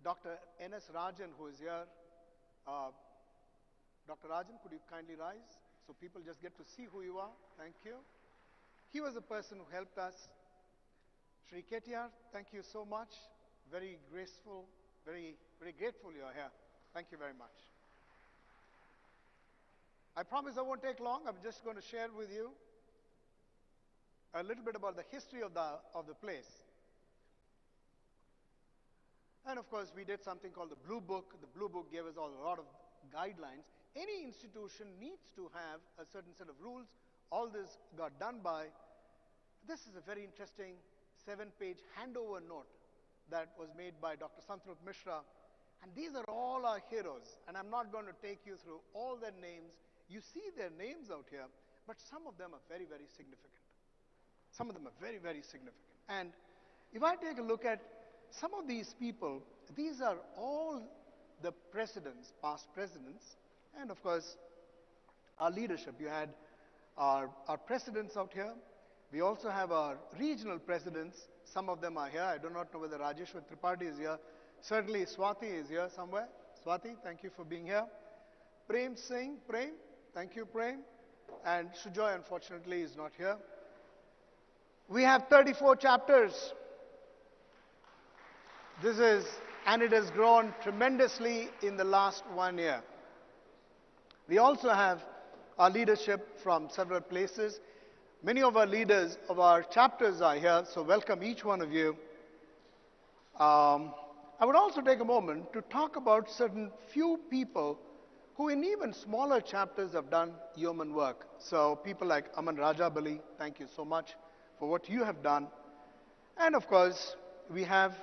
Dr. N.S. Rajan, who is here. Dr. Rajan, could you kindly rise so people just get to see who you are? Thank you. He was the person who helped us. Shri KTR, thank you so much. Very graceful, very grateful you're here. Thank you very much. I promise I won't take long. I'm just going to share with you a little bit about the history of the place. And of course, we did something called the Blue Book. The Blue Book gave us a lot of guidelines. Any institution needs to have a certain set of rules. All this got done by, this is a very interesting 7-page handover note that was made by Dr. Santrup Mishra. And these are all our heroes. And I'm not going to take you through all their names. You see their names out here, but some of them are very, very significant. Some of them are very, very significant. And if I take a look at some of these people, these are all the presidents, past presidents, and of course, our leadership. You had our presidents out here. We also have our regional presidents. Some of them are here. I do not know whether Rajeshwar Tripathi is here. Certainly Swati is here somewhere. Swati, thank you for being here. Prem Singh, Prem, thank you, Prem. And Sujoy, unfortunately, is not here. We have 34 chapters. And it has grown tremendously in the last 1 year. We also have our leadership from several places. Many of our leaders of our chapters are here, so welcome each one of you. I would also take a moment to talk about certain few people who in even smaller chapters have done yeoman work. So people like Aman Rajabali, thank you so much for what you have done. And of course, we have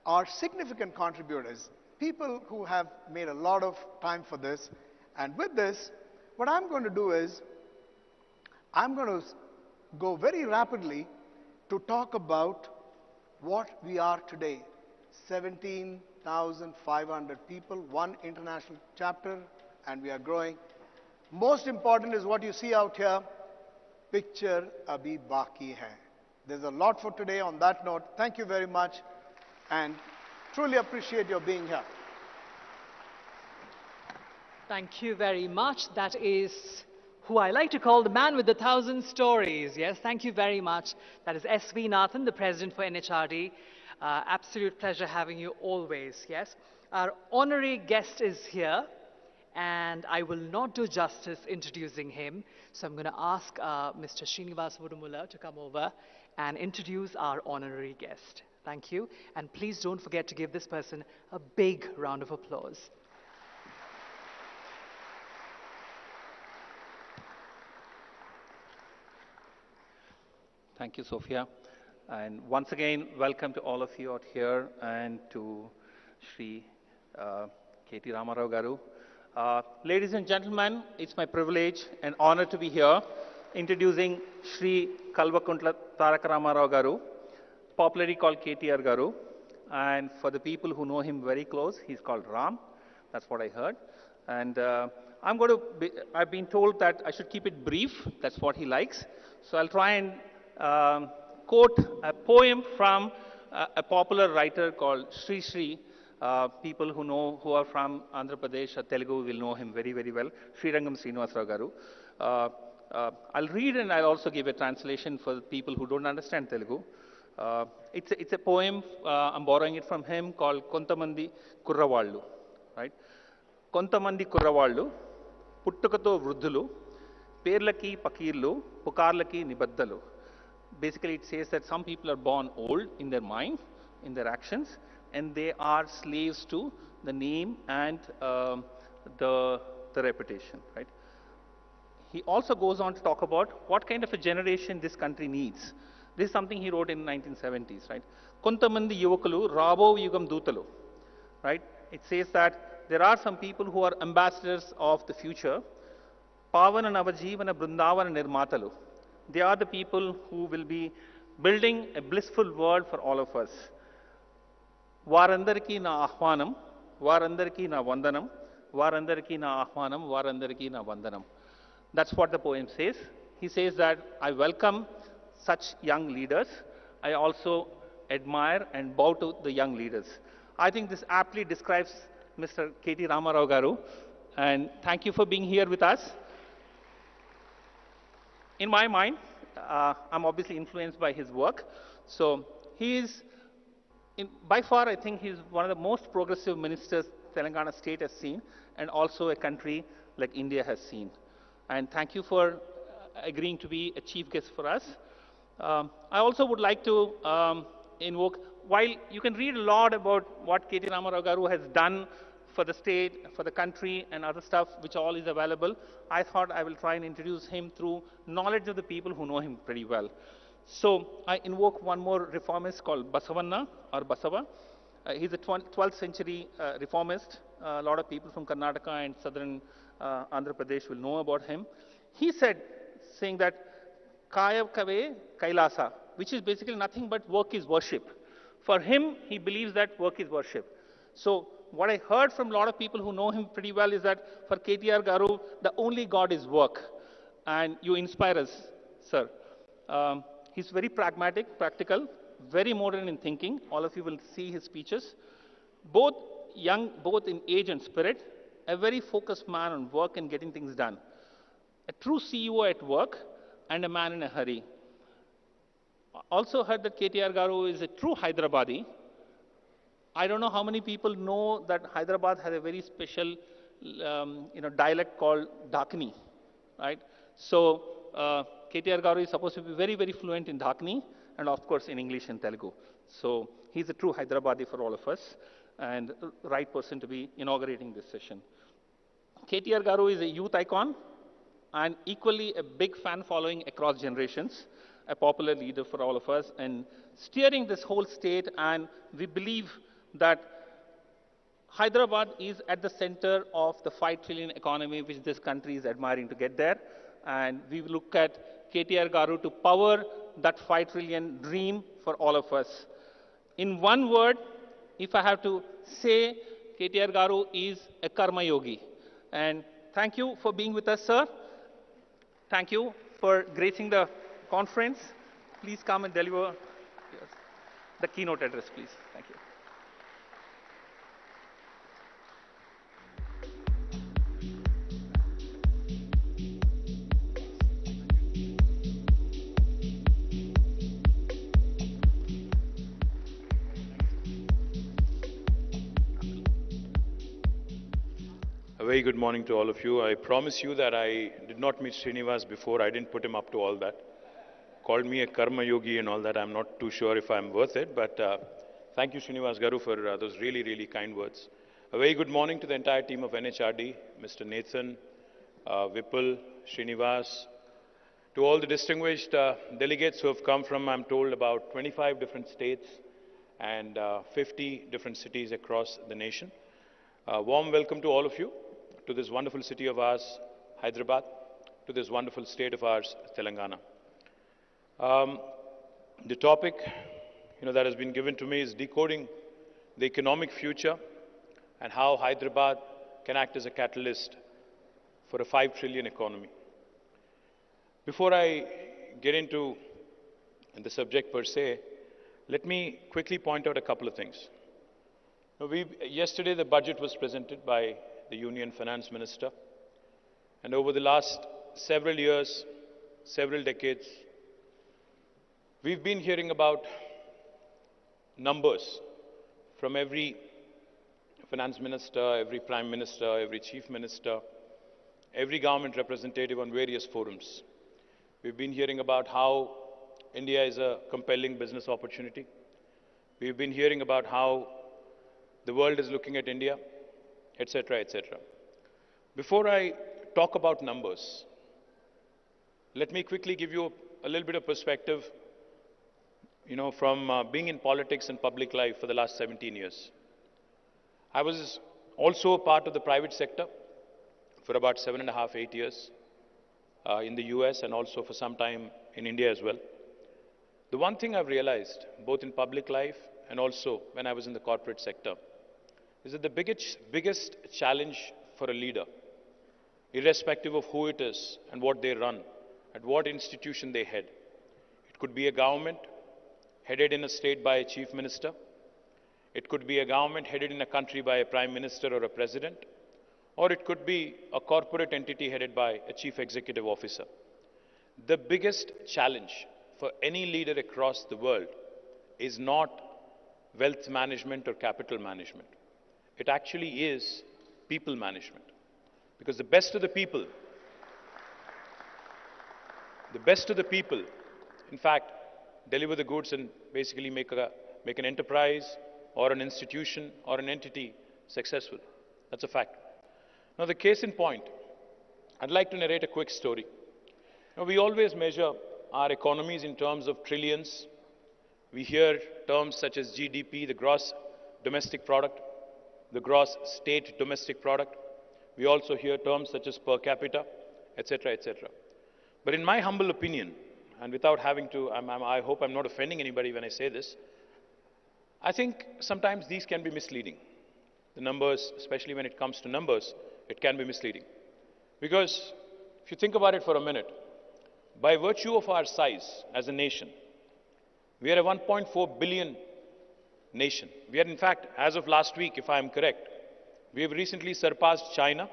are significant contributors, people who have made a lot of time for this. And with this, what I'm going to do is, I'm going to go very rapidly to talk about what we are today. 17,500 people, 1 international chapter, and we are growing. Most important is what you see out here, picture abhi baki hai. There's a lot for today on that note. Thank you very much. And truly appreciate your being here. Thank you very much. That is who I like to call the man with 1,000 stories. Yes, thank you very much. That is S.V. Nathan, the president for NHRD. Absolute pleasure having you always. Yes, our honorary guest is here, and I will not do justice introducing him. So I'm going to ask Mr. Srinivas Vudumula to come over and introduce our honorary guest. Thank you. And please don't forget to give this person a big round of applause. Thank you, Sophia. And once again, welcome to all of you out here and to Shri K.T. Ramarao Garu. Ladies and gentlemen, it's my privilege and honor to be here introducing Shri Kalvakuntla Taraka Ramarao Garu, popularly called KTR Garu, and for the people who know him very close, he's called Ram. That's what I heard. And I've been told that I should keep it brief. That's what he likes. So I'll try and quote a poem from a popular writer called Sri Sri. People who are from Andhra Pradesh or Telugu will know him very, very well. Srirangam Srinivasarao Garu. I'll read and I'll also give a translation for people who don't understand Telugu. It's a poem, I'm borrowing it from him, called Kontamandi Kurravallu. Right? Kontamandi Kurravallu, Puttukato Vruddhulu, Perlaki Pakirlu, Pukarlaki Nibaddalu. Basically, it says that some people are born old in their mind, in their actions, and they are slaves to the name and the reputation. Right? He also goes on to talk about what kind of a generation this country needs. This is something he wrote in the 1970s, right? Kontamandi Yuvakalu, Rabo Yugam Dutalu, right? It says that there are some people who are ambassadors of the future. Pavana Navajivana Brindavana Nirmatalu. They are the people who will be building a blissful world for all of us. Varandariki na ahvanam, varandariki na vandanam, varandariki na ahvanam, varandariki na vandanam. That's what the poem says. He says that I welcome such young leaders. I also admire and bow to the young leaders. I think this aptly describes Mr. K.T. Ramarao Garu, and thank you for being here with us. In my mind, I'm obviously influenced by his work. So he is, by far, I think he's one of the most progressive ministers Telangana state has seen, and also a country like India has seen. And thank you for agreeing to be a chief guest for us. I also would like to invoke, while you can read a lot about what K.T. Ramarao Garu has done for the state, for the country, and other stuff, which all is available, I thought I will try and introduce him through knowledge of the people who know him pretty well. So I invoke one more reformist called Basavanna, or Basava. He's a 12th century reformist. A lot of people from Karnataka and southern Andhra Pradesh will know about him. He said, saying that Kaya Kave Kailasa, which is basically nothing but work is worship. For him, he believes that work is worship. So what I heard from a lot of people who know him pretty well is that for KTR Garu, the only God is work. And you inspire us, sir. He's very pragmatic, practical, very modern in thinking. All of you will see his speeches. Both young, both in age and spirit, a very focused man on work and getting things done. A true CEO at work and a man in a hurry. Also heard that KTR Garu is a true Hyderabadi. I don't know how many people know that Hyderabad has a very special dialect called Dakni, right? So KTR Garu is supposed to be very, very fluent in Dakni and of course in English and Telugu. So he's a true Hyderabadi for all of us and the right person to be inaugurating this session. KTR Garu is a youth icon and equally a big fan following across generations, a popular leader for all of us and steering this whole state, and we believe that Hyderabad is at the center of the 5 trillion economy which this country is admiring to get there, and we look at KTR Garu to power that 5 trillion dream for all of us. In one word, if I have to say, KTR Garu is a karma yogi. And thank you for being with us, sir. Thank you for gracing the conference. Please come and deliver the keynote address, please. Thank you. A very good morning to all of you. I promise you that I did not meet Srinivas before. I didn't put him up to all that. Called me a karma yogi and all that. I'm not too sure if I'm worth it, but thank you, Srinivas Garu, for those really, really kind words. A very good morning to the entire team of NHRD, Mr. Nathan, Vipul, Srinivas, to all the distinguished delegates who have come from, I'm told, about 25 different states and 50 different cities across the nation. Warm welcome to all of you, to this wonderful city of ours, Hyderabad, to this wonderful state of ours, Telangana. The topic that has been given to me is decoding the economic future and how Hyderabad can act as a catalyst for a 5 trillion economy. Before I get into the subject per se, let me quickly point out a couple of things. Yesterday, the budget was presented by the Union Finance Minister, and over the last several years, several decades, we've been hearing about numbers from every finance minister, every prime minister, every chief minister, every government representative on various forums. We've been hearing about how India is a compelling business opportunity. We've been hearing about how the world is looking at India, etc., etc. Before I talk about numbers, let me quickly give you a little bit of perspective, from being in politics and public life for the last 17 years. I was also a part of the private sector for about 7.5, 8 years in the US and also for some time in India as well. The one thing I've realized, both in public life and also when I was in the corporate sector, is that the biggest challenge for a leader, irrespective of who it is and what they run, at what institution they head. It could be a government headed in a state by a chief minister. It could be a government headed in a country by a prime minister or a president, or it could be a corporate entity headed by a chief executive officer. The biggest challenge for any leader across the world is not wealth management or capital management. It actually is people management. Because the best of the people, in fact, deliver the goods and basically make an enterprise or an institution or an entity successful. That's a fact. Now, the case in point, I'd like to narrate a quick story. Now, we always measure our economies in terms of trillions. We hear terms such as GDP, the gross domestic product, the gross state domestic product. We also hear terms such as per capita, etc., etc. But in my humble opinion, and without having to, I hope I'm not offending anybody when I say this, I think sometimes these can be misleading. The numbers, especially when it comes to numbers, it can be misleading. Because if you think about it for a minute, by virtue of our size as a nation, we are a 1.4 billion nation. We are, in fact, as of last week, if I am correct, we have recently surpassed China,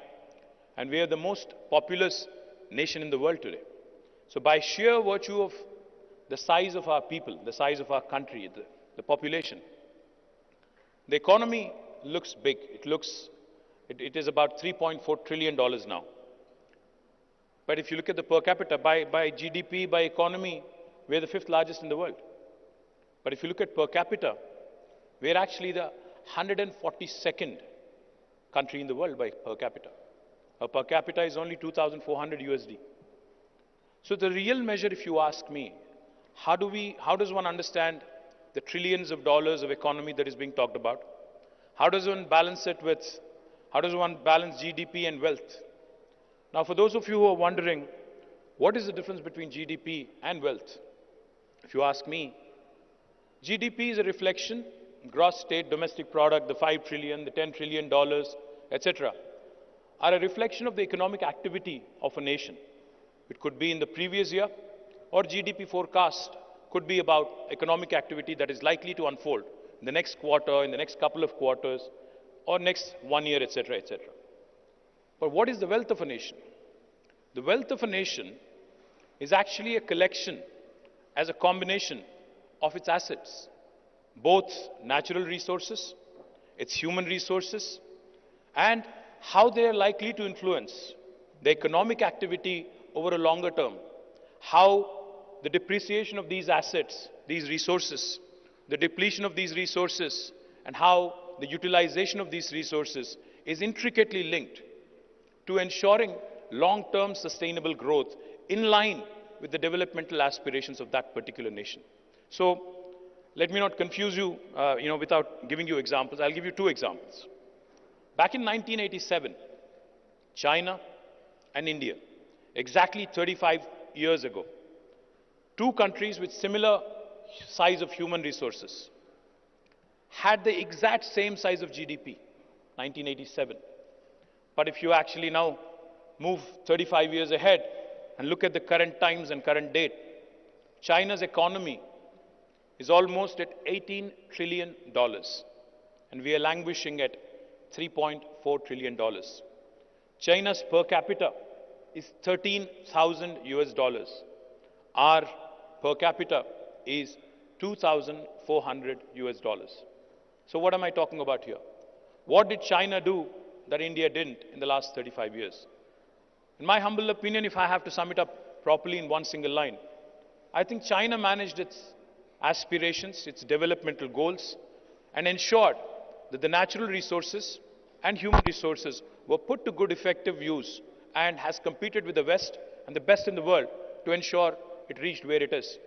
and we are the most populous nation in the world today. So by sheer virtue of the size of our people, the size of our country, the population, the economy looks big. It is about $3.4 trillion now. But if you look at the per capita, by GDP, by economy, we are the 5th largest in the world. But if you look at per capita, we are actually the 142nd country in the world by per capita. Our per capita is only 2,400 USD. So the real measure, if you ask me, how does one understand the trillions of dollars of economy that is being talked about? How does one balance GDP and wealth? Now, for those of you who are wondering, what is the difference between GDP and wealth? If you ask me, GDP is a reflection, gross state domestic product, the 5 trillion, the $10 trillion, etc., are a reflection of the economic activity of a nation. It could be in the previous year, or GDP forecast could be about economic activity that is likely to unfold in the next quarter, in the next couple of quarters, or next 1 year, etc., etc. But what is the wealth of a nation? The wealth of a nation is actually a collection as a combination of its assets, both natural resources, its human resources, and how they are likely to influence the economic activity over a longer term, how the depreciation of these assets, these resources, the depletion of these resources, and how the utilization of these resources is intricately linked to ensuring long-term sustainable growth in line with the developmental aspirations of that particular nation. So, let me not confuse you, without giving you examples. I'll give you 2 examples. Back in 1987, China and India, exactly 35 years ago, 2 countries with similar size of human resources had the exact same size of GDP, 1987. But if you actually now move 35 years ahead and look at the current times and current date, China's economy is almost at $18 trillion, and we are languishing at $3.4 trillion. China's per capita is 13,000 US dollars. Our per capita is 2,400 US dollars. So what am I talking about here? What did China do that India didn't in the last 35 years? In my humble opinion, if I have to sum it up properly in one single line, I think China managed its aspirations, its developmental goals, and ensured that the natural resources and human resources were put to good effective use, and has competed with the West and the best in the world to ensure it reached where it is.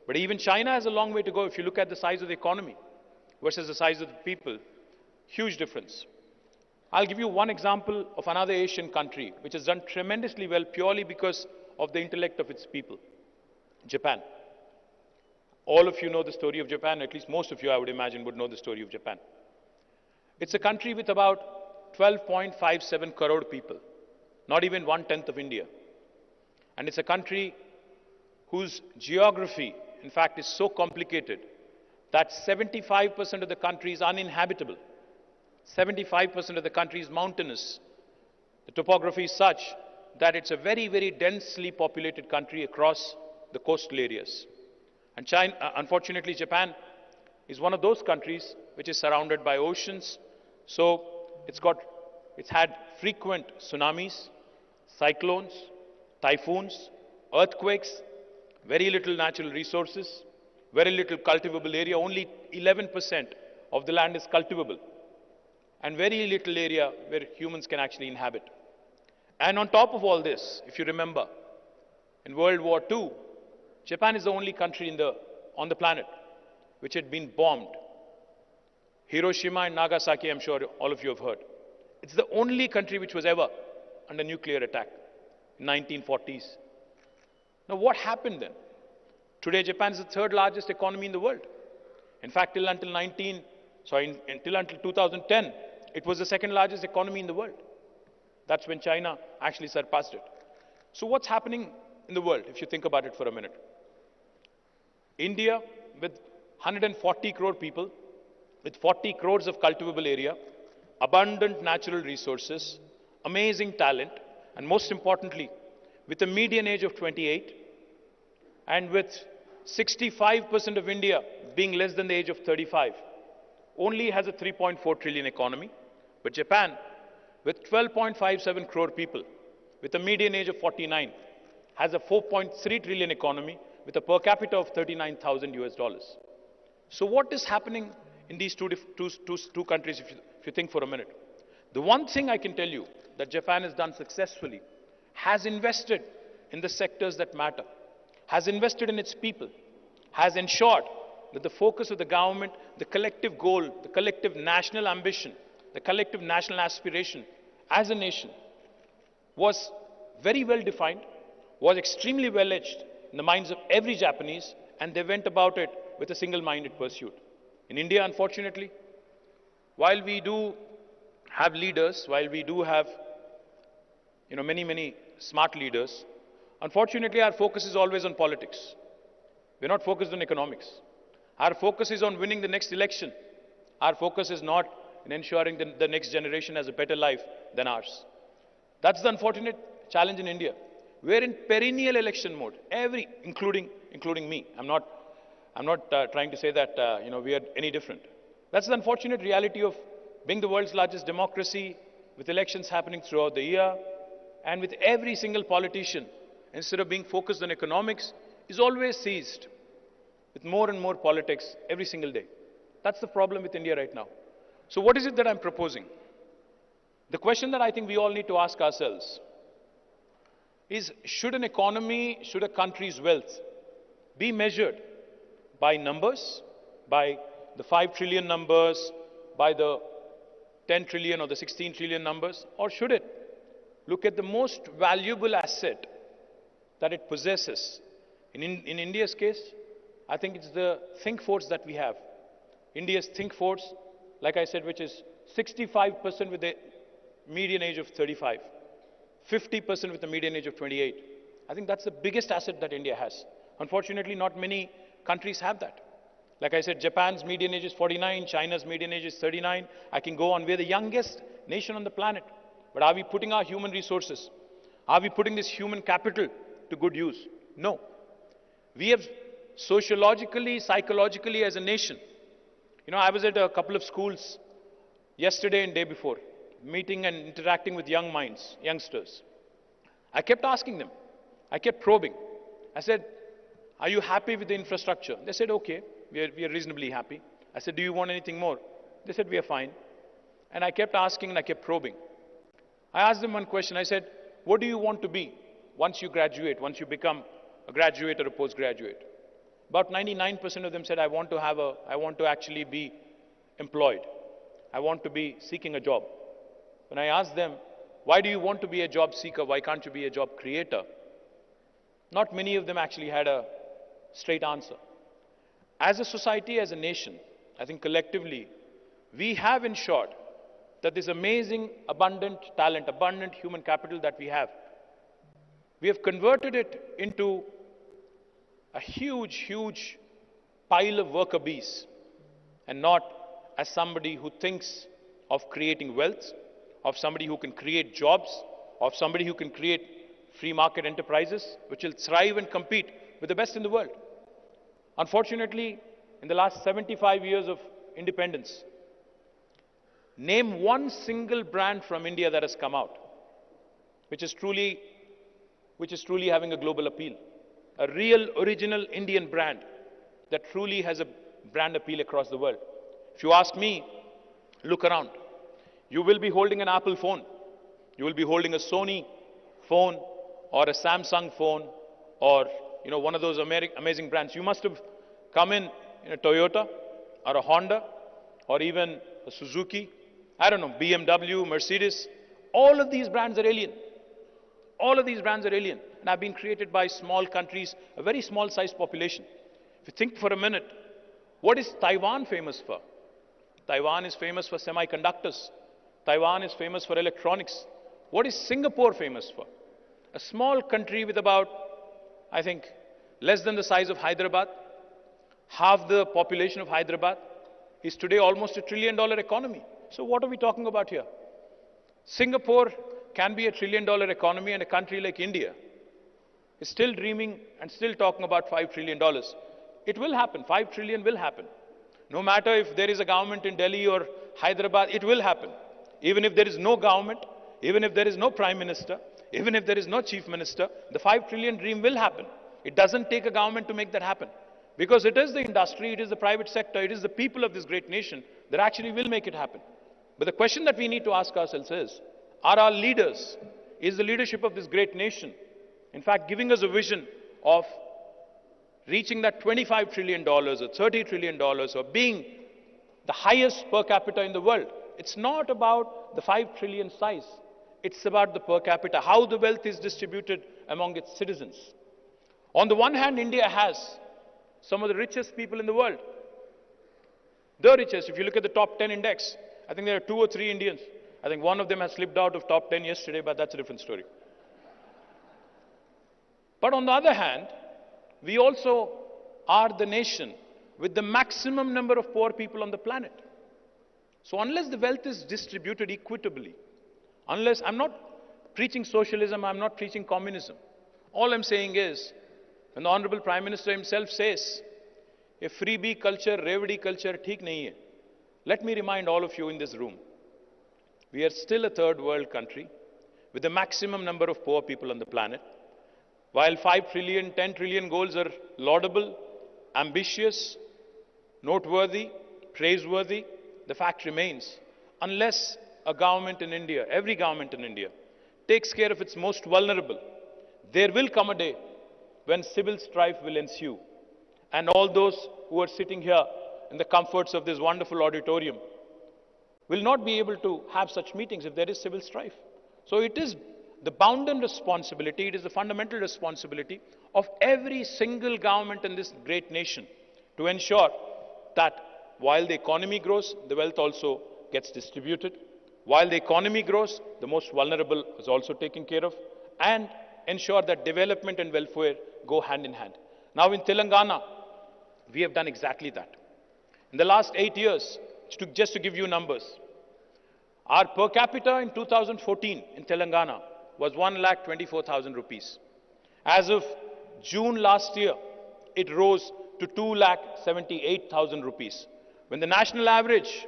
But even China has a long way to go. If you look at the size of the economy versus the size of the people, huge difference. I'll give you one example of another Asian country which has done tremendously well purely because of the intellect of its people. Japan. All of you know the story of Japan, at least most of you, I would imagine, would know the story of Japan. It's a country with about 12.57 crore people, not even 1/10 of India. And it's a country whose geography, in fact, is so complicated that 75% of the country is uninhabitable. 75% of the country is mountainous. The topography is such that it's a very, very densely populated country across the coastal areas. And China, unfortunately, Japan is one of those countries which is surrounded by oceans. So it's had frequent tsunamis, cyclones, typhoons, earthquakes, very little natural resources, very little cultivable area. Only 11% of the land is cultivable, and very little area where humans can actually inhabit. And on top of all this, if you remember, in World War II, Japan is the only country on the planet which had been bombed. Hiroshima and Nagasaki, I'm sure all of you have heard. It's the only country which was ever under nuclear attack in 1940s. Now what happened then? Today Japan is the third largest economy in the world. In fact, until 2010, it was the second largest economy in the world. That's when China actually surpassed it. So what's happening in the world, if you think about it for a minute? India, with 140 crore people, with 40 crores of cultivable area, abundant natural resources, amazing talent, and most importantly, with a median age of 28, and with 65% of India being less than the age of 35, only has a 3.4 trillion economy. But Japan, with 12.57 crore people, with a median age of 49, has a 4.3 trillion economy with a per capita of $39,000. So what is happening in these two countries, if you think for a minute? The one thing I can tell you that Japan has done successfully, has invested in the sectors that matter, has invested in its people, has ensured that the focus of the government, the collective goal, the collective national ambition, the collective national aspiration as a nation was very well defined, was extremely well etched in the minds of every Japanese, and they went about it with a single-minded pursuit. In India, unfortunately, while we do have leaders, while we do have many smart leaders, unfortunately our focus is always on politics. We're not focused on economics. Our focus is on winning the next election. Our focus is not in ensuring that the next generation has a better life than ours. That's the unfortunate challenge in India. We're in perennial election mode, including me. I'm not trying to say that we are any different. That's the unfortunate reality of being the world's largest democracy, with elections happening throughout the year, and with every single politician, instead of being focused on economics, is always seized with more and more politics every single day. That's the problem with India right now. So what is it that I'm proposing? The question that I think we all need to ask ourselves is, should a country's wealth be measured by numbers, by the 5 trillion numbers, by the 10 trillion or the 16 trillion numbers, or should it look at the most valuable asset that it possesses? In India's case, I think it's the think force that we have. India's think force, like I said, which is 65% with a median age of 35, 50% with a median age of 28. I think that's the biggest asset that India has. Unfortunately, not many countries have that. Like I said, Japan's median age is 49, China's median age is 39. I can go on. We're the youngest nation on the planet. But are we putting our human resources? Are we putting this human capital to good use? No. We have sociologically, psychologically as a nation. I was at a couple of schools yesterday and day before, meeting and interacting with young minds, youngsters. I kept asking them. I kept probing. I said, are you happy with the infrastructure? They said, okay, we are reasonably happy. I said, do you want anything more? They said, we are fine. And I kept asking and I kept probing. I asked them one question. I said, what do you want to be once you graduate, once you become a graduate or a postgraduate? About 99% of them said, I want to actually be employed. I want to be seeking a job. When I asked them, why do you want to be a job seeker? Why can't you be a job creator? Not many of them actually had a straight answer. As a society, as a nation, I think collectively, we have ensured that this amazing, abundant talent, abundant human capital that we have converted it into a huge, huge pile of worker bees and not as somebody who thinks of creating wealth, of somebody who can create jobs, of somebody who can create free market enterprises which will thrive and compete with the best in the world. Unfortunately, in the last 75 years of independence, name one single brand from India that has come out which is truly having a global appeal. A real original Indian brand that truly has a brand appeal across the world. If you ask me, look around. You will be holding an Apple phone. You will be holding a Sony phone or a Samsung phone or one of those amazing brands. You must have come in a Toyota or a Honda or even a Suzuki, I don't know, BMW, Mercedes. All of these brands are alien. All of these brands are alien and have been created by small countries, a very small sized population. If you think for a minute, what is Taiwan famous for? Taiwan is famous for semiconductors. Taiwan is famous for electronics. What is Singapore famous for? A small country with about, I think, less than the size of Hyderabad, half the population of Hyderabad, is today almost $1 trillion economy. So what are we talking about here? Singapore can be $1 trillion economy, and a country like India is still dreaming and still talking about $5 trillion. It will happen. 5 trillion will happen. No matter if there is a government in Delhi or Hyderabad, it will happen. Even if there is no government, even if there is no prime minister, even if there is no chief minister, the 5 trillion dream will happen. It doesn't take a government to make that happen. Because it is the industry, it is the private sector, it is the people of this great nation that actually will make it happen. But the question that we need to ask ourselves is, are our leaders, is the leadership of this great nation, in fact, giving us a vision of reaching that $25 trillion or $30 trillion or being the highest per capita in the world? It's not about the 5 trillion size. It's about the per capita, how the wealth is distributed among its citizens. On the one hand, India has some of the richest people in the world. The richest. If you look at the top 10 index, I think there are 2 or 3 Indians. I think one of them has slipped out of top 10 yesterday, but that's a different story. But on the other hand, we also are the nation with the maximum number of poor people on the planet. So unless the wealth is distributed equitably, unless, I'm not preaching socialism, I'm not preaching communism. All I'm saying is, when the Honorable Prime Minister himself says, a freebie culture, revdi culture, theek nahi hai. Let me remind all of you in this room, we are still a third world country with the maximum number of poor people on the planet. While 5 trillion, 10 trillion goals are laudable, ambitious, noteworthy, praiseworthy, the fact remains, unless a government in India, every government in India, takes care of its most vulnerable, there will come a day when civil strife will ensue. And all those who are sitting here in the comforts of this wonderful auditorium will not be able to have such meetings if there is civil strife. So it is the bounden responsibility, it is the fundamental responsibility of every single government in this great nation to ensure that while the economy grows, the wealth also gets distributed. While the economy grows, the most vulnerable is also taken care of, and ensure that development and welfare go hand in hand. Now in Telangana, we have done exactly that. In the last 8 years, just to give you numbers, our per capita in 2014 in Telangana was 1,24,000 rupees. As of June last year, it rose to 2,78,000 rupees. When the national average,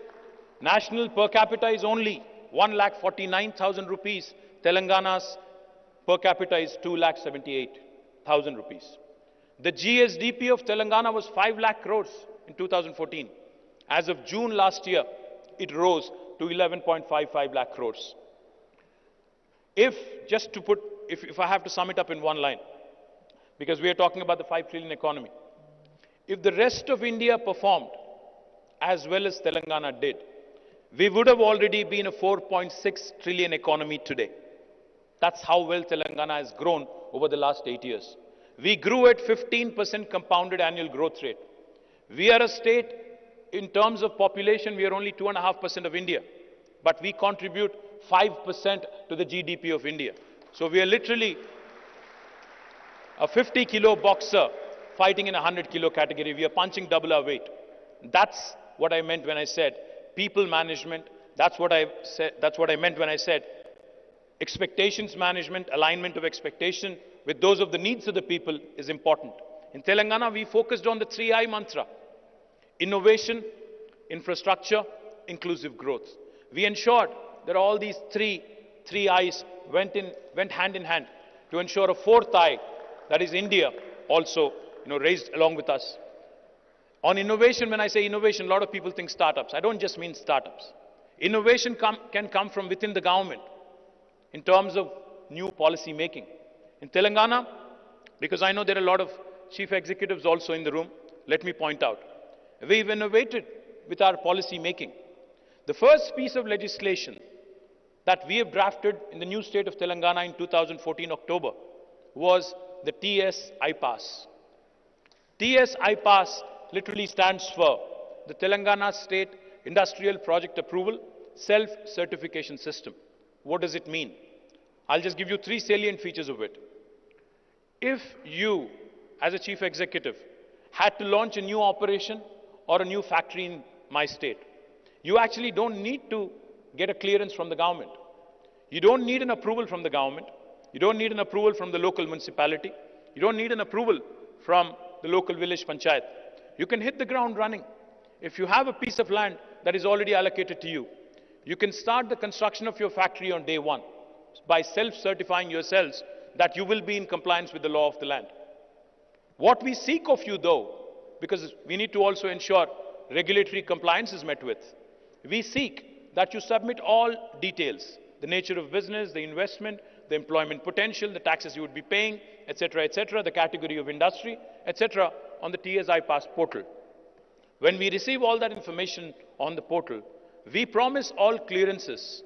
national per capita is only 1,49,000 rupees, Telangana's per capita is 2,78,000 rupees. The GSDP of Telangana was 5 lakh crores in 2014. As of June last year, it rose to 11.55 lakh crores. If I have to sum it up in one line, because we are talking about the 5 trillion economy, if the rest of India performed as well as Telangana did, we would have already been a 4.6 trillion economy today. That's how well Telangana has grown over the last 8 years. We grew at 15% compounded annual growth rate. We are a state, in terms of population, we are only 2.5% of India, but we contribute 5% to the GDP of India. So we are literally a 50-kilo boxer fighting in a 100-kilo category. We are punching double our weight. That's what I meant when I said people management. That's what I meant when I said expectations management, alignment of expectation with those of the needs of the people is important. In Telangana, we focused on the 3I mantra: innovation, infrastructure, inclusive growth. We ensured that all these three I's went hand in hand to ensure a fourth I, that is India, also raised along with us. On innovation, when I say innovation, a lot of people think startups. I don't just mean startups. Innovation can come from within the government in terms of new policy making. In Telangana, because I know there are a lot of chief executives also in the room, let me point out, we've innovated with our policy making. The first piece of legislation that we have drafted in the new state of Telangana in 2014 October was the TS iPass. TS iPass literally stands for the Telangana State Industrial Project Approval Self-Certification System. What does it mean? I'll just give you three salient features of it. If you, as a chief executive, had to launch a new operation or a new factory in my state, you actually don't need to get a clearance from the government. You don't need an approval from the government. You don't need an approval from the local municipality. You don't need an approval from the local village panchayat. You can hit the ground running. If you have a piece of land that is already allocated to you, you can start the construction of your factory on day one by self-certifying yourselves that you will be in compliance with the law of the land. What we seek of you, though, because we need to also ensure regulatory compliance is met with, we seek that you submit all details: the nature of business, the investment, the employment potential, the taxes you would be paying, etc., the category of industry, etc., on the TS iPass portal. When we receive all that information on the portal, we promise all clearances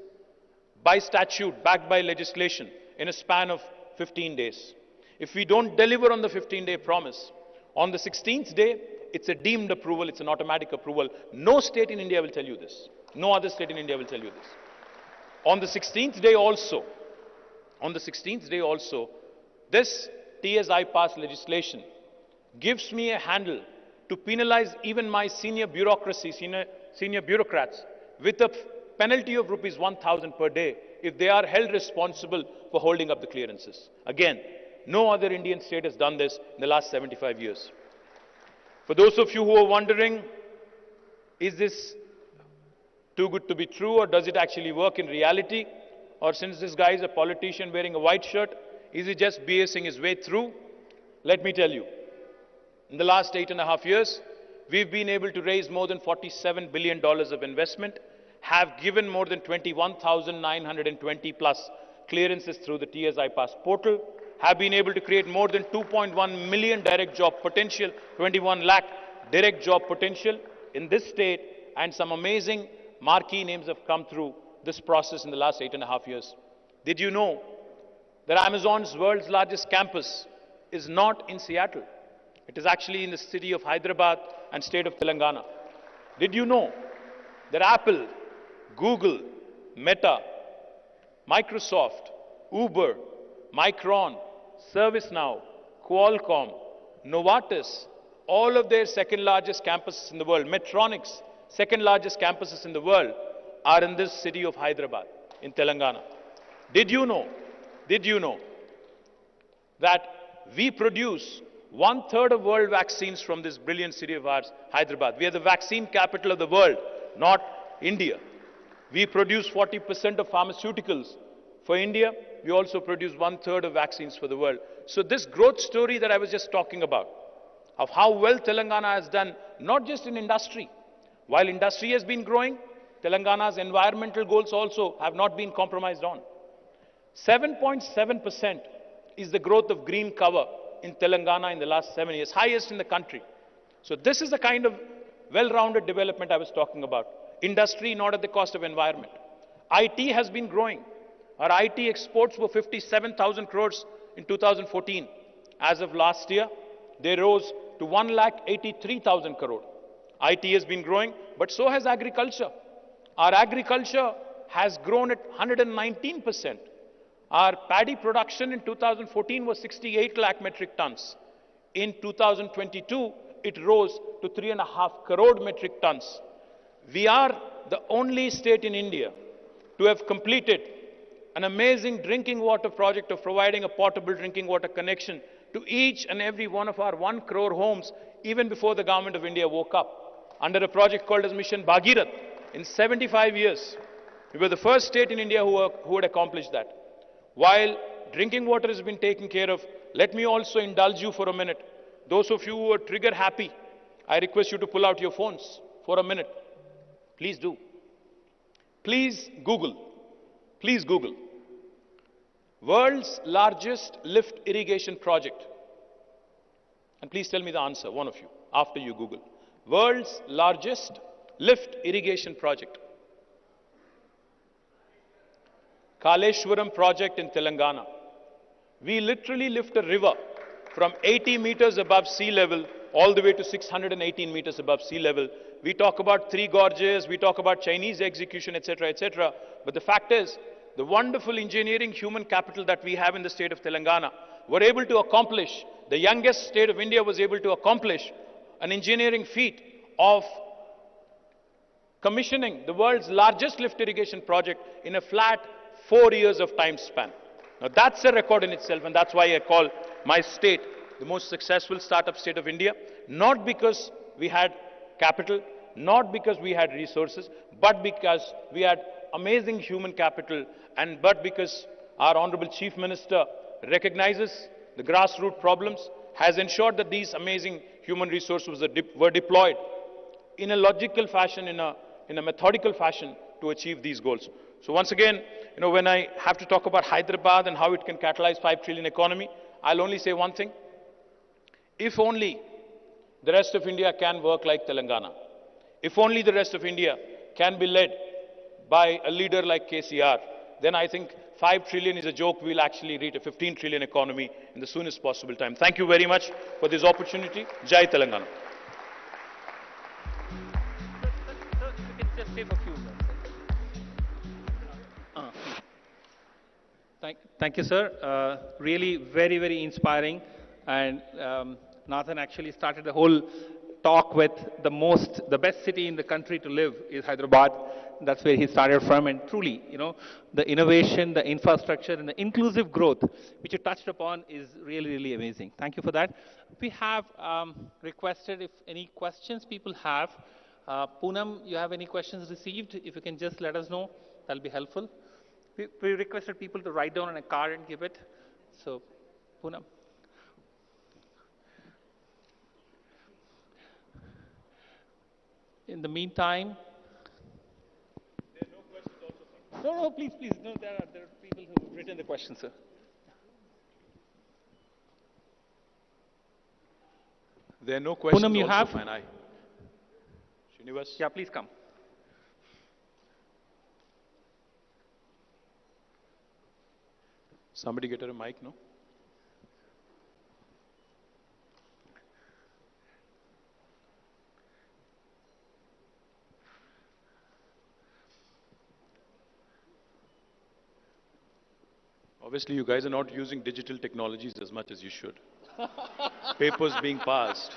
by statute, backed by legislation, in a span of 15 days. If we don't deliver on the 15-day promise, on the 16th day, it's a deemed approval, it's an automatic approval. No state in India will tell you this. No other state in India will tell you this. On the 16th day also, this TS iPass legislation gives me a handle to penalize even my senior bureaucracy, senior bureaucrats, with a penalty of rupees 1,000 per day if they are held responsible for holding up the clearances. Again, no other Indian state has done this in the last 75 years. For those of you who are wondering, is this too good to be true, or does it actually work in reality? Or since this guy is a politician wearing a white shirt, is he just BSing his way through? Let me tell you, in the last 8.5 years, we've been able to raise more than $47 billion of investment, have given more than 21,920 plus clearances through the TS iPass portal, have been able to create more than 2.1 million direct job potential, 21 lakh direct job potential in this state, and some amazing marquee names have come through this process in the last 8.5 years. Did you know that Amazon's world's largest campus is not in Seattle? It is actually in the city of Hyderabad and state of Telangana. Did you know that Apple, Google, Meta, Microsoft, Uber, Micron, ServiceNow, Qualcomm, Novartis, all of their second largest campuses in the world, Medtronic's second largest campuses in the world, are in this city of Hyderabad, in Telangana? Did you know that we produce 1/3 of world vaccines from this brilliant city of ours, Hyderabad? We are the vaccine capital of the world, not India. We produce 40% of pharmaceuticals for India. We also produce 1/3 of vaccines for the world. So this growth story that I was just talking about, of how well Telangana has done, not just in industry. While industry has been growing, Telangana's environmental goals also have not been compromised on. 7.7% is the growth of green cover in Telangana in the last 7 years, highest in the country. So this is the kind of well-rounded development I was talking about. Industry not at the cost of environment. IT has been growing. Our IT exports were 57,000 crores in 2014. As of last year, they rose to 1,83,000 crore. IT has been growing, but so has agriculture. Our agriculture has grown at 119%. Our paddy production in 2014 was 68 lakh metric tons. In 2022, it rose to 3.5 crore metric tons. We are the only state in India to have completed an amazing drinking water project of providing a portable drinking water connection to each and every one of our 1 crore homes even before the government of India woke up under a project called as Mission Bhagirath. In 75 years, we were the first state in India who had accomplished that. While drinking water has been taken care of, let me also indulge you for a minute. Those of you who are trigger happy, I request you to pull out your phones for a minute. Please do. Please Google. Please Google. World's largest lift irrigation project. And please tell me the answer, one of you, after you Google. World's largest lift irrigation project. Kaleshwaram project in Telangana. We literally lift a river from 80 meters above sea level all the way to 618 meters above sea level. We talk about 3 gorges, we talk about Chinese execution, etc., etc. But the fact is, the wonderful engineering human capital that we have in the state of Telangana were able to accomplish, the youngest state of India was able to accomplish an engineering feat of commissioning the world's largest lift irrigation project in a flat 4 years of time span. Now that's a record in itself, and that's why I call my state the most successful startup state of India, not because we had capital, not because we had resources, but because we had amazing human capital, and but because our Honorable Chief Minister recognizes the grassroots problems, has ensured that these amazing human resources were deployed in a logical fashion, in a methodical fashion to achieve these goals. So once again, when I have to talk about Hyderabad and how it can catalyze 5 trillion economy, I'll only say one thing. If only the rest of India can work like Telangana, if only the rest of India can be led by a leader like KCR, then I think 5 trillion is a joke. We'll actually reach a 15 trillion economy in the soonest possible time. Thank you very much for this opportunity. Jai Telangana. You can just stay for a few minutes. Thank you, sir. Really very, very inspiring. And Nathan actually started the whole talk with the best city in the country to live is Hyderabad. That's where he started from. And truly, the innovation, the infrastructure, and the inclusive growth, which you touched upon, is really, really amazing. Thank you for that. We have requested if any questions people have. Poonam, you have any questions received? If you can just let us know, that'll be helpful. We requested people to write down on a card and give it. So, Poonam. In the meantime, there are no questions also, sir. No, please. No, there are people who have written the questions, sir. There are no questions. Poonam, you also, have? Fine. Srinivas? Yeah, please come. Somebody get her a mic, no? Obviously, you guys are not using digital technologies as much as you should. Papers being passed.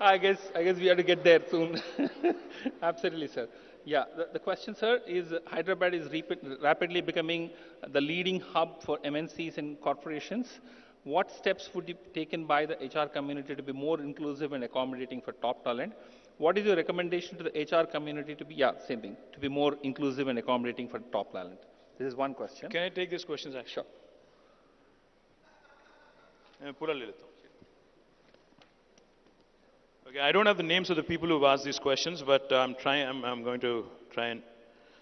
I guess we have to get there soon. Absolutely, sir. Yeah, the question, sir, is Hyderabad is rapidly becoming the leading hub for MNCs and corporations. What steps would be taken by the HR community to be more inclusive and accommodating for top talent? What is your recommendation to the HR community to be, same thing, to be more inclusive and accommodating for top talent? This is one question. Can I take this question, sir? Sure. Okay, I don't have the names of the people who've asked these questions, but I'm going to try and.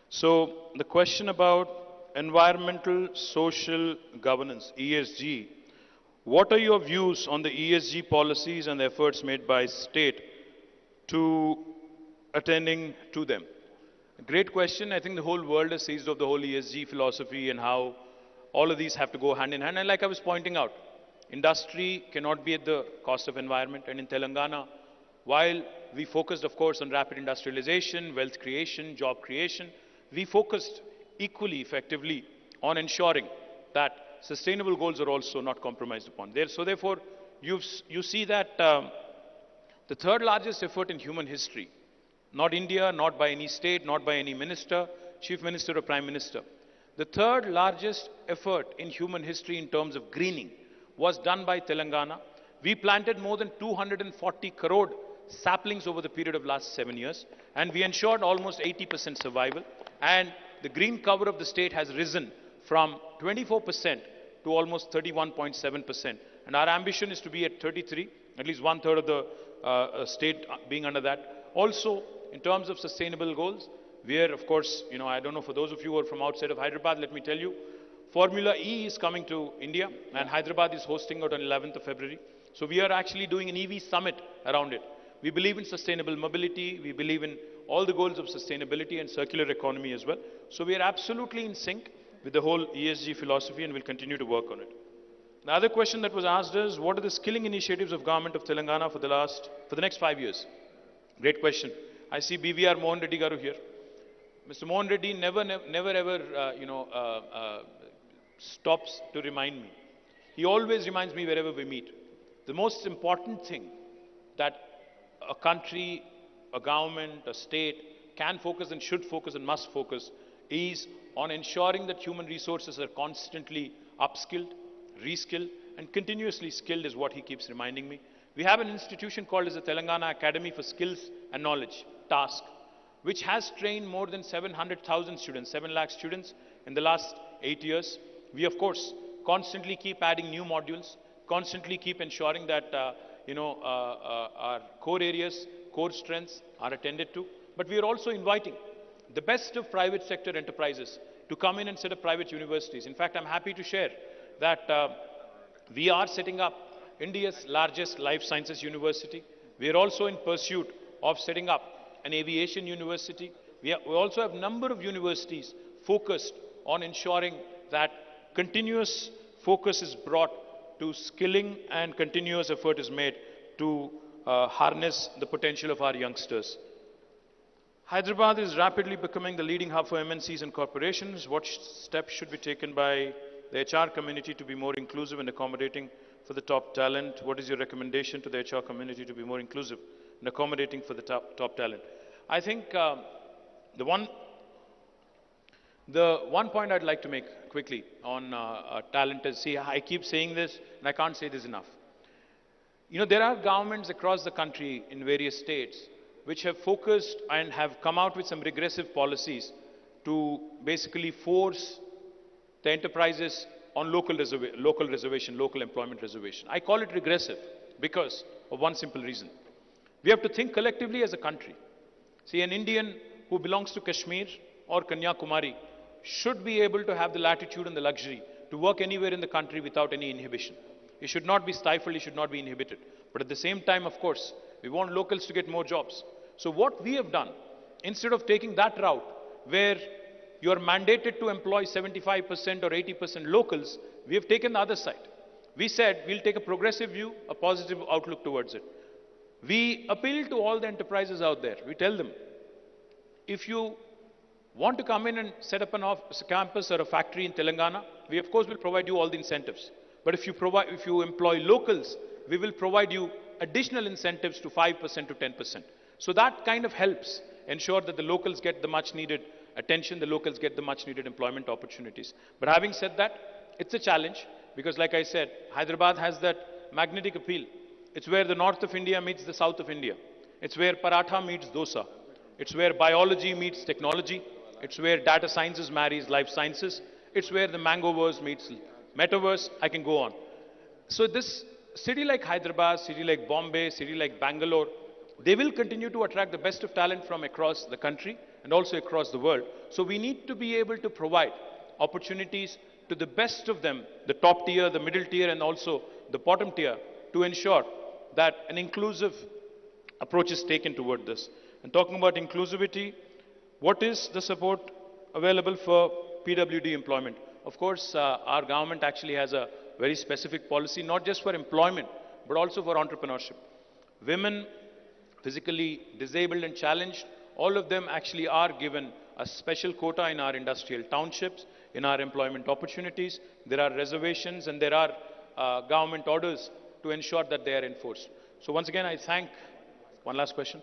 So the question about environmental social governance, ESG. What are your views on the ESG policies and the efforts made by state to attending to them? Great question. I think the whole world has seized of the whole ESG philosophy and how all of these have to go hand in hand. And like I was pointing out, industry cannot be at the cost of environment. And in Telangana, while we focused, of course, on rapid industrialization, wealth creation, job creation, we focused equally effectively on ensuring that sustainable goals are also not compromised upon. So therefore, you see that the third largest effort in human history Not India, not by any state, not by any minister, chief minister or prime minister. The third largest effort in human history in terms of greening was done by Telangana. We planted more than 240 crore saplings over the period of last 7 years, and we ensured almost 80% survival. And the green cover of the state has risen from 24% to almost 31.7%. And our ambition is to be at 33, at least one third of the state being under that. Also, in terms of sustainable goals, we are, of course, I don't know, for those of you who are from outside of Hyderabad, let me tell you, Formula E is coming to India, and Hyderabad is hosting it on 11th of February. So we are actually doing an EV summit around it. We believe in sustainable mobility. We believe in all the goals of sustainability and circular economy as well. So we are absolutely in sync with the whole ESG philosophy, and we'll continue to work on it. The other question that was asked is, what are the skilling initiatives of government of Telangana for the next 5 years? Great question. I see BVR Mohan Reddy Garu here. Mr. Mohan Reddy never ever, stops to remind me. He always reminds me wherever we meet. The most important thing that a country, a government, a state can focus and should focus and must focus is on ensuring that human resources are constantly upskilled, reskilled, and continuously skilled is what he keeps reminding me. We have an institution called as the Telangana Academy for Skills and Knowledge, TASK, which has trained more than 700,000 students, 7 lakh students in the last 8 years. We, of course, constantly keep adding new modules, constantly keep ensuring that, our core areas, core strengths are attended to. But we are also inviting the best of private sector enterprises to come in and set up private universities. In fact, I'm happy to share that we are setting up India's largest life sciences university. We are also in pursuit of setting up an aviation university. We also have a number of universities focused on ensuring that continuous focus is brought to skilling and continuous effort is made to harness the potential of our youngsters. Hyderabad is rapidly becoming the leading hub for MNCs and corporations. What steps should be taken by the HR community to be more inclusive and accommodating for the top talent? What is your recommendation to the HR community to be more inclusive and accommodating for the top talent? I think the one point I'd like to make quickly on talent is, see, I keep saying this and I can't say this enough. There are governments across the country in various states which have focused and have come out with some regressive policies to basically force the enterprises on local employment reservation. I call it regressive because of one simple reason. We have to think collectively as a country. See, an Indian who belongs to Kashmir or Kanyakumari should be able to have the latitude and the luxury to work anywhere in the country without any inhibition. He should not be stifled, he should not be inhibited. But at the same time, of course, we want locals to get more jobs. So what we have done, instead of taking that route where you are mandated to employ 75% or 80% locals, we have taken the other side. We said we'll take a progressive view, a positive outlook towards it. We appeal to all the enterprises out there. We tell them, if you want to come in and set up a campus or a factory in Telangana, we of course will provide you all the incentives. But if you employ locals, we will provide you additional incentives to 5% to 10%. So that kind of helps ensure that the locals get the much needed attention, the locals get the much needed employment opportunities. But having said that, it's a challenge because, like I said, Hyderabad has that magnetic appeal. It's where the north of India meets the south of India. It's where paratha meets dosa. It's where biology meets technology. It's where data sciences marries life sciences. It's where the mangoverse meets metaverse. I can go on. So this city like Hyderabad, city like Bombay, city like Bangalore, they will continue to attract the best of talent from across the country and also across the world. So we need to be able to provide opportunities to the best of them, the top tier, the middle tier, and also the bottom tier, to ensure that an inclusive approach is taken toward this. And talking about inclusivity, what is the support available for PWD employment? Of course, our government actually has a very specific policy, not just for employment, but also for entrepreneurship. Women, physically disabled and challenged, all of them actually are given a special quota in our industrial townships, in our employment opportunities. There are reservations and there are government orders to ensure that they are enforced. So once again, I thank, one last question.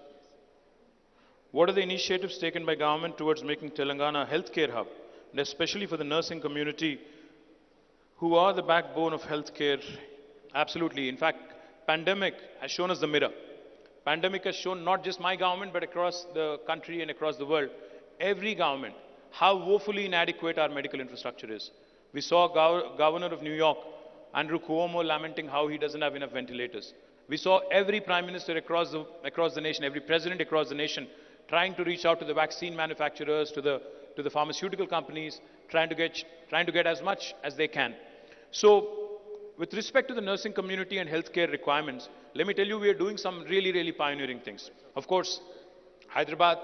What are the initiatives taken by government towards making Telangana a healthcare hub, and especially for the nursing community, who are the backbone of healthcare? Absolutely. In fact, pandemic has shown us the mirror. Pandemic has shown not just my government, but across the country and across the world, every government, how woefully inadequate our medical infrastructure is. We saw Governor of New York, Andrew Cuomo, lamenting how he doesn't have enough ventilators. We saw every Prime Minister across the nation, every President across the nation, trying to reach out to the vaccine manufacturers, to the pharmaceutical companies, trying to get as much as they can. So, with respect to the nursing community and healthcare requirements, let me tell you, we are doing some really, really pioneering things. Of course, Hyderabad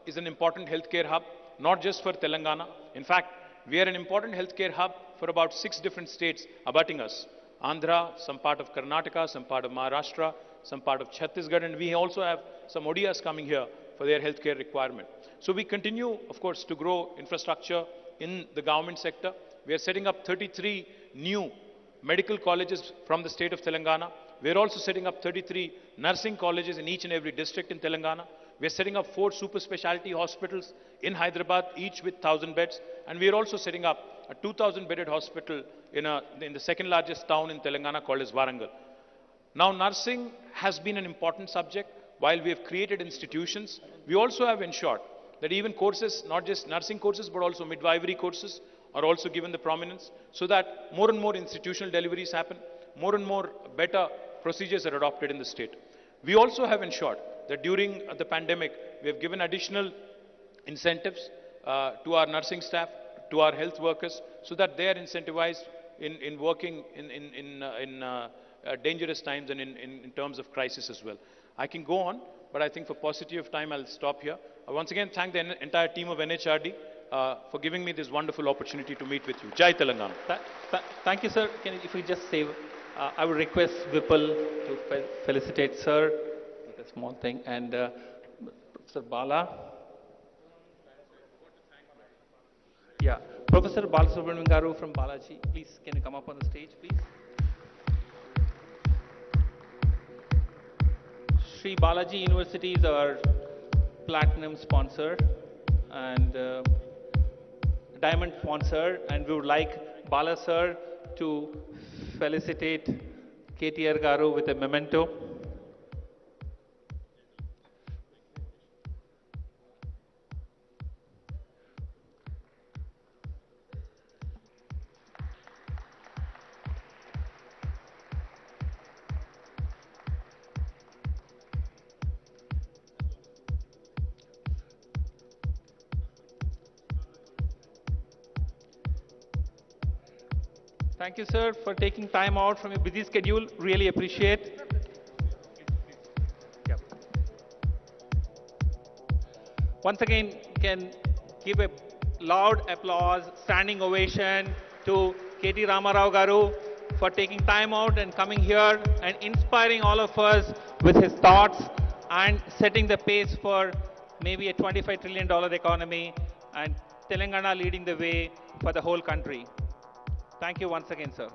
is an important healthcare hub, not just for Telangana. In fact, we are an important healthcare hub for about 6 different states abutting us. Andhra, some part of Karnataka, some part of Maharashtra, some part of Chhattisgarh, and we also have some Odias coming here for their healthcare requirement. So we continue, of course, to grow infrastructure in the government sector. We are setting up 33 new medical colleges from the state of Telangana. We are also setting up 33 nursing colleges in each and every district in Telangana. We are setting up 4 super specialty hospitals in Hyderabad, each with 1,000 beds. And we are also setting up a 2,000-bedded hospital in the second largest town in Telangana called as Warangal. Now, nursing has been an important subject. While we have created institutions, we also have ensured that even courses, not just nursing courses, but also midwifery courses, are also given the prominence, so that more and more institutional deliveries happen, more and more better procedures are adopted in the state. We also have ensured that during the pandemic, we have given additional incentives to our nursing staff, to our health workers, so that they are incentivized in working in dangerous times and in terms of crisis as well. I can go on, but I think for paucity of time, I'll stop here. I once again thank the entire team of NHRD for giving me this wonderful opportunity to meet with you. Jai Telangana. Thank you, sir. If we just say, I would request Vipul to felicitate sir with a small thing, and Professor Bala. Yeah, Professor Balasubramanian Garu from Balaji, please, can you come up on the stage, please? Sri Balaji University is our platinum sponsor and diamond sponsor, and we would like Bala sir to felicitate KTR Garu with a memento. Thank you, sir, for taking time out from your busy schedule. Really appreciate. Yep. Once again, can give a loud applause, standing ovation to KT Ramarao Garu for taking time out and coming here and inspiring all of us with his thoughts and setting the pace for maybe a $25 trillion economy and Telangana leading the way for the whole country. Thank you once again, sir.